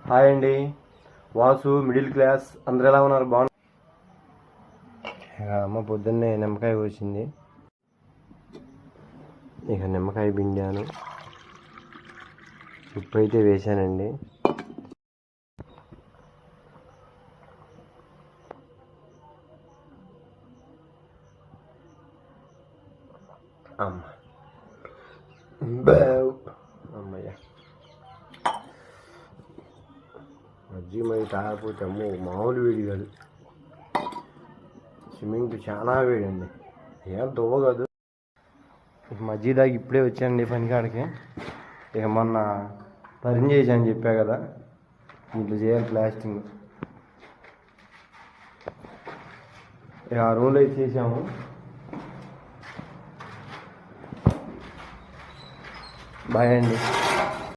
Hi అండి. Vasu middle class అందరు ఎలా ఉన్నారు? బాగున్నారు. అమ్మ పొద్దున్నే నిమ్మకాయ కోసింది. ఇక నిమ్మకాయ పిండాను, ఉప్పు అయితే వేసానండి. అమ్మయ్య మజ్జిగ మరి తాగకపోతే అమ్మో మామూలు వేడి కాదు. సిమెంట్ చాలా వేడండి, ఏం దువ్వ కాదు. మజ్జిగ దాకా ఇప్పుడే వచ్చానండి పనికాడికి. ఇక మొన్న పరిని చేశాను చెప్పా కదా, ఇట్లా చేయాలి ప్లాస్టింగ్. ఇక ఆ రూమ్లో అయితే చేసాము. బాయ్ అండి.